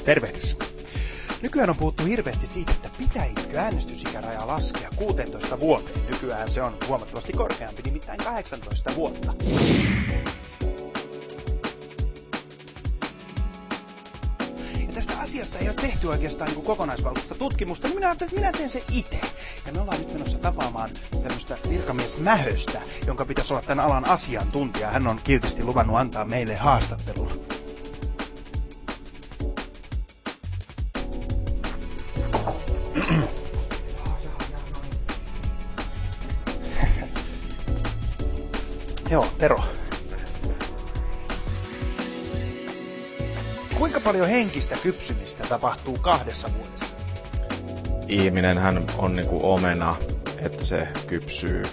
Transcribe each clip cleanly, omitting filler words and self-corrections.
Tervehdys. Nykyään on puhuttu hirveästi siitä, että pitäisikö äänestysikärajaa laskea 16 vuoteen. Nykyään se on huomattavasti korkeampi, nimittäin 18 vuotta. Ja tästä asiasta ei ole tehty oikeastaan niin kokonaisvaltaista tutkimusta, niin minä ajattelin, että minä teen sen itse. Ja me ollaan nyt menossa tapaamaan tämmöistä virkamiesmähöstä, jonka pitäisi olla tämän alan asiantuntija. Hän on kiltisti luvannut antaa meille haastattelun. Joo, Tero. Kuinka paljon henkistä kypsymistä tapahtuu 2 vuodessa? Ihminenhän on niinku omena, että se kypsyy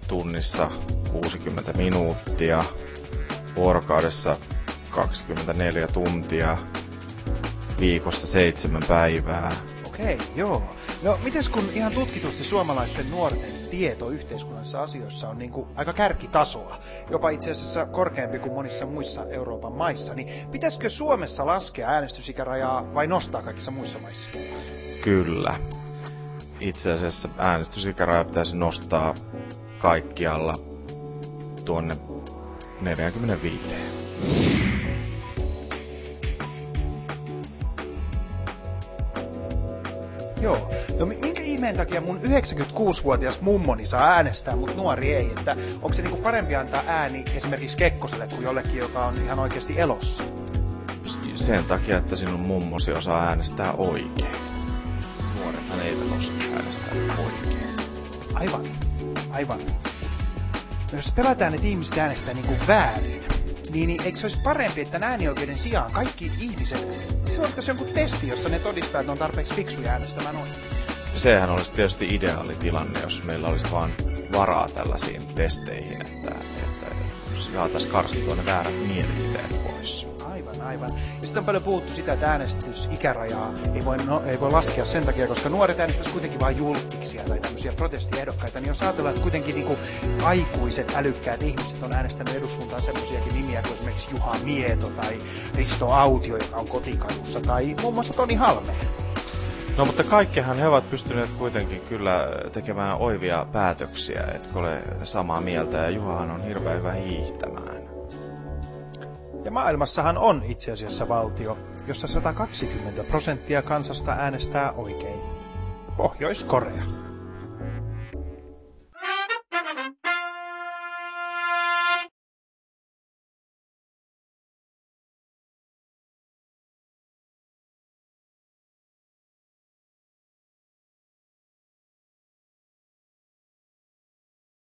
tunnissa 60 minuuttia, vuorokaudessa 24 tuntia, viikossa 7 päivää. Okei, joo. No, mites kun ihan tutkitusti suomalaisten nuorten tieto yhteiskunnallisissa asioissa on niinku aika kärkitasoa, jopa itse asiassa korkeampi kuin monissa muissa Euroopan maissa, niin pitäisikö Suomessa laskea äänestysikärajaa vai nostaa kaikissa muissa maissa? Kyllä. Itse asiassa äänestysikäraja pitäisi nostaa kaikkialla tuonne 45. Joo. No minkä ihmeen takia mun 96-vuotias mummoni saa äänestää, mutta nuori ei? Että onko se niinku parempi antaa ääni esimerkiksi Kekkoselle kuin jollekin, joka on ihan oikeasti elossa? Sen takia, että sinun mummosi osaa äänestää oikein. Nuorethan eivät osaa äänestää oikein. Aivan. No jos pelätään, että ihmiset äänestää niinku väärin, niin eikö se olisi parempi, että äänioikeuden sijaan kaikki ihmiset suorittaisi jonkun testi, jossa ne todistaa, että ne on tarpeeksi fiksuja äänestämään oikein? Sehän olisi tietysti ideaali tilanne, jos meillä olisi vaan varaa tällaisiin testeihin, että saataisiin karsittua ne väärät mielipiteet pois. Aivan. Ja sitten on paljon puhuttu sitä, että äänestysikärajaa ei voi laskea sen takia, koska nuoret äänestäisivät kuitenkin vain julkkiksia tai tämmöisiä protestiehdokkaita. Niin jos ajatellaan, että kuitenkin niin kuin aikuiset, älykkäät ihmiset on äänestänyt eduskuntaan semmoisiakin nimiä kuin esimerkiksi Juha Mieto tai Risto Autio, joka on Kotikadussa, tai muun muassa Toni Halmeen. No mutta kaikkihan he ovat pystyneet kuitenkin kyllä tekemään oivia päätöksiä, etkö ole samaa mieltä, ja Juhahan on hirveän hyvä hiihtämään. Ja maailmassahan on itse asiassa valtio, jossa 120% kansasta äänestää oikein. Pohjois-Korea.